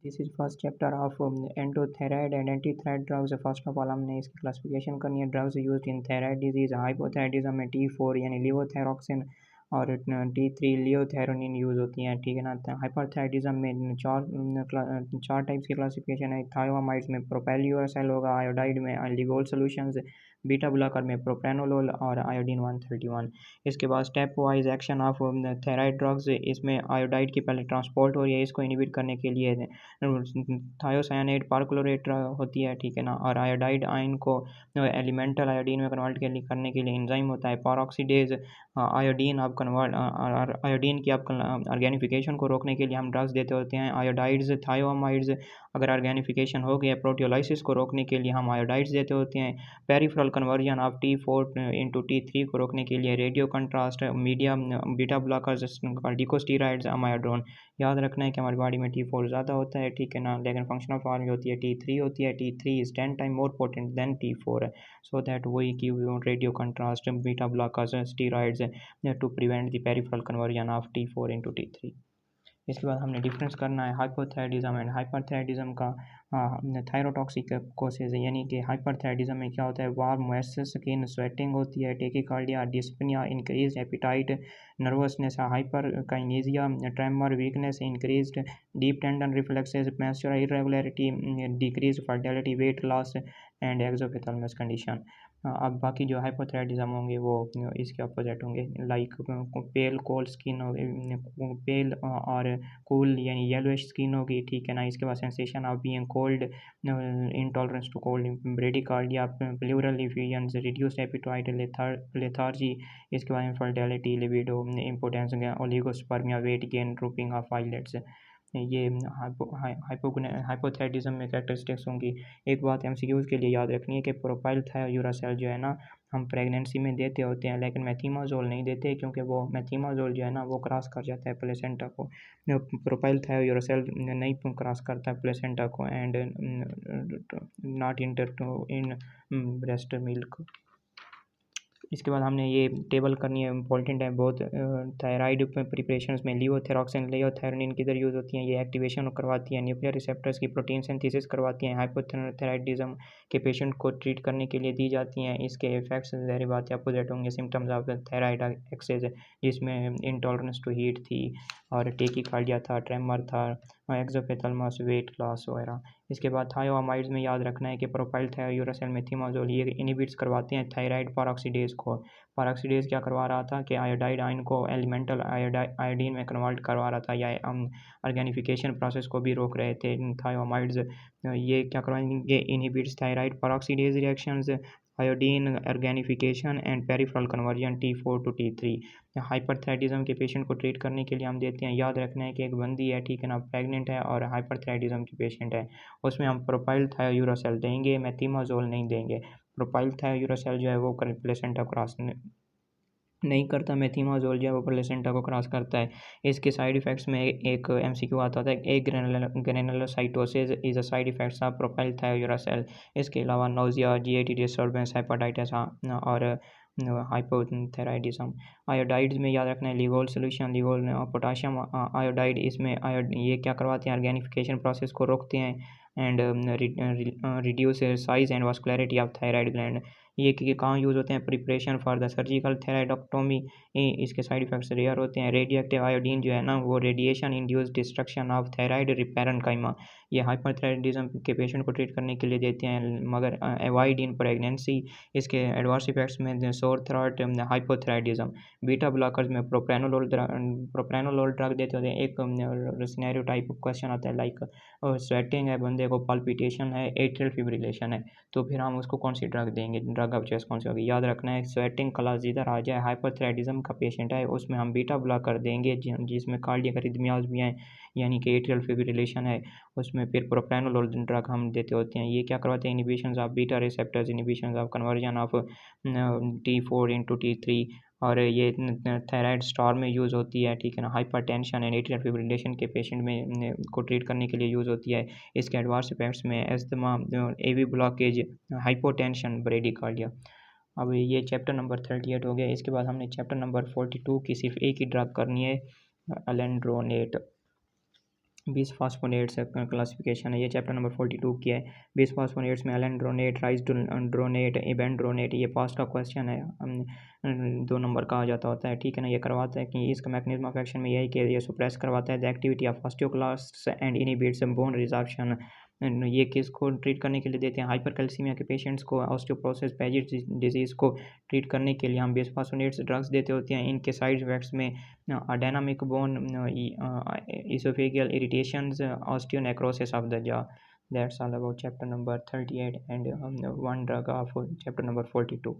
This is first chapter of endothyroid and antithyroid drugs. First of all हमने इसकी classification करनी है। Drugs used in thyroid disease. Hypothyroidism में T4 यानी लिवोथेरोक्सिन और T3 लियोथेरोनिन यूज़ होती हैं, ठीक है ना। हाइपरथायराइडिज्म में चार टाइप्स की क्लासिफिकेशन है। थायोमाइड्स में प्रोपेलियोसाइल होगा, आयोडाइड में लिगोल सॉल्यूशंस, बीटा ब्लॉकर में प्रोप्रानोलोल और आयोडीन 131। इसके बाद step wise action of thyroid drugs. इसमें आयोडाइड की पहले ट्रांसपोर्ट हो रही है, इसको इनहिबिट करने के लिए थायोसाइनाइड परक्लोरेट होती है, ठीक है ना। और आयोडाइड आयन को एलिमेंटल आयोडीन में कन्वर्ट करने के लिए एंजाइम होता है पेरोक्सीडेज। आयोडीन आप कन्वर्ट आयोडीन की आप ऑर्गेनिफिकेशन को रोकने के लिए हम ड्रग्स देते होते हैं आयोडाइड्स थायोमाइड्स। अगर ऑर्गेनिफिकेशन हो गया प्रोटियोलाइसिस को रोकने के लिए हम आयोडाइड्स देते होते हैं। Peripheral conversion of T4 into T3 को रोकने के लिए radio contrast media beta blockers corticosteroids amiodarone. याद रखना है कि हमारी बॉडी में T4 ज़्यादा होता है, ठीक है ना, लेकिन फंक्शनल फॉर्म जो होती है T3 होती है। T3 is 10 time more potent than T4 है, सो दैट वही give you radio contrast beta blockers steroids to prevent the peripheral conversion of T4 into T3। इसके बाद हमने डिफरेंस करना है हाइपोथायराइडिज्म एंड हाइपरथायराइडिज्म का। थायरोटॉक्सिक कोसेज, यानी कि हाइपरथायराइडिज्म में क्या होता है, वार्म मॉइस्चर स्किन, स्वेटिंग होती है, tachycardia, dyspnoea, increase appetite, nervousness, hyperkinesia, tremor, weakness, increased deep tendon reflexes, menstrual irregularity, decrease fertility, weight loss and exophthalmos condition. अब बाकी जो हाइपोथायराइडिज्म होंगे वो इसके अपोजिट होंगे, लाइक पेल कोल्ड स्किन होगी, पेल और कूल यानी येलोइश स्किन होगी, ठीक है ना। इसके बाद sensation of being cold, intolerance to cold, bradycardia, pleural effusions, reduced appetite, lethargy. इसके बाद infertility, libido, impotence, oligospermia, weight gain, drooping of eyelids. ये हाइपोथायराइडिज्म में कैरेक्टरिस्टिक्स होंगी। एक बात एमसीक्यूज़ के लिए याद रखनी है कि प्रोपाइल थायोयूरासेल जो है ना, हम प्रेगनेंसी में देते होते हैं, लेकिन मेथिमाजोल नहीं देते, क्योंकि वो मेथिमाजोल जो है ना वो क्रॉस कर जाता है प्लेसेंटा को। प्रोपाइल थायोयूरासेल नहीं क्रॉस करता प्लेसेंटा को and not inter in breast milk. इसके बाद हमने ये टेबल करनी है, इंपॉर्टेंट है बहुत। थायराइड प्रिपरेशंस में लिवोथेरोक्सिन, लियोथेरोनिन किधर यूज़ होती हैं, ये एक्टिवेशन करवाती हैं न्यूक्लियर रिसेप्टर्स की, प्रोटीन सिंथेसिस करवाती हैं, हाइपोथायराइडिज्म के पेशेंट को ट्रीट करने के लिए दी जाती हैं। इसके इफेक्ट्स ज़ाहिर बात है अपोजिट होंगे, सिम्टम्स ऑफ थायराइड एक्सेस, जिसमें इंटॉलरेंस टू हीट थी और टेकिकार्डिया था, ट्रेमर था, एक्सोपिथालमस, वेट लॉस वगैरह। इसके बाद थायोमाइड्स में याद रखना है कि प्रोपाइल थायोयूरासेल, मेथिमाजोल ये इनहिबिट्स करवाते हैं थायराइड पेरोक्सीडेज को। पेरोक्सीडेज क्या करवा रहा था कि आयोडाइड आयन को एलिमेंटल आयोडीन में कन्वर्ट करवा रहा था, या ऑर्गेनिफिकेशन प्रोसेस को भी रोक रहे थे थायोमाइड्स। ये क्या करवाएंगे, inhibits thyroid peroxidase reactions, iodine organification and peripheral conversion T4 to T3। Hyperthyroidism के पेशेंट को ट्रीट करने के लिए हम देते हैं। याद रखना है कि एक बंदी है, ठीक है ना, प्रेग्नेंट है और हाइपरथायराइडिज्म की पेशेंट है, उसमें हम प्रोपाइल थायोयूरासेल देंगे, मेथिमाजोल नहीं देंगे। प्रोपाइल थायोयूरासेल जो है वो प्लेसेंटा क्रॉस नहीं करता, मेथिमाजोल जो है वो प्लेसेंटा को क्रॉस करता है। इसके साइड इफ़ेक्ट्स में एक एमसीक्यू आता था, एक granulocytosis is a side effects of propyl thiouracil. इसके अलावा नोजिया, जीआईटी डिस्टर्बेंस, हेपेटाइटिस और हाइपोथायराइडिज्म। आयोडाइड्स में याद रखना है Lugol solution, Lugol potassium iodide, इसमें ये क्या करवाते हैं, ऑर्गेनिफिकेशन प्रोसेस को रोकते हैं and reduce size and vascularity of thyroid gland. ये कहाँ यूज़ होते हैं, preparation for the surgical thyroidectomy. इसके साइड इफेक्ट्स रेयर होते हैं। रेडियो एक्टिव आयोडीन जो है ना वो radiation induce destruction of thyroid parenchyma. ये हाइपरथायराइडिज्म के पेशेंट को ट्रीट करने के लिए देते हैं, मगर अवॉइड इन प्रेगनेंसी। इसके एडवर्स इफेक्ट्स में sore throat, hypothyroidism. Beta blockers में प्रोप्रानोलोल ड्रग देते होते हैं। एक सिनेरियो टाइप क्वेश्चन आता है, लाइक स्वेटिंग है बंदे को, पल्पिटेशन है, एट्रियल फिब्रिलेशन है, तो फिर हम उसको कौन सी ड्रग देंगे, ड्रग ऑफ चॉइस कौन सी होगी। याद रखना है स्वेटिंग क्लास जिधर आ जाए, हाइपरथायराइडिज्म का पेशेंट है, उसमें हम बीटा ब्लॉकर देंगे जिसमें कार्डियक अरिथमियाज भी हैं, यानी कि एट्रियल फिब्रिलेशन है, उसमें फिर प्रोप्रानोलोल ड्रग हम देते होते हैं। ये क्या करवाते हैं, inhibition of beta receptors, inhibition of conversion of T4 into T3। और ये थायराइड स्टार में यूज़ होती है, ठीक है ना। हाइपरटेंशन एंड एट्रियल फिब्रिलेशन के पेशेंट में को ट्रीट करने के लिए यूज़ होती है। इसके एडवर्स इफेक्ट्स में एस्थमा, एवी ब्लॉकेज, हाइपोटेंशन, ब्रेडिकार्डिया। अब ये चैप्टर नंबर 38 हो गया। इसके बाद हमने चैप्टर नंबर 42 की सिर्फ एक ही ड्रग करनी है, एलेंड्रोनेट। बिसफॉस्फोनेट्स क्लासिफिकेशन है, ये चैप्टर नंबर 42 की है। बिसफॉस्फोनेट्स में एलेंड्रोनेट, राइसड्रोनेट, इबेंड्रोनेट, ये पास्ट का क्वेश्चन है, 2 नंबर का आ जाता होता है, ठीक है ना। ये करवाता है कि इसका मैकेनिज्म ऑफ एक्शन में यही कि ये सुप्रेस करवाता है the activity of osteoclasts and inhibits bone resorption. ये किसको ट्रीट करने के लिए देते हैं? हाइपरकैल्सीमिया के पेशेंट्स को, ऑस्टियोपोरोसिस पेजिस डिजीज़ को ट्रीट करने के लिए हम बिसफॉस्फोनेट्स ड्रग्स देते होते हैं। इनके साइड इफेक्ट्स में dynamic bone, esophageal irritations, osteonecrosis of the jaw. That's all about chapter number 38 and one drug of chapter number 42.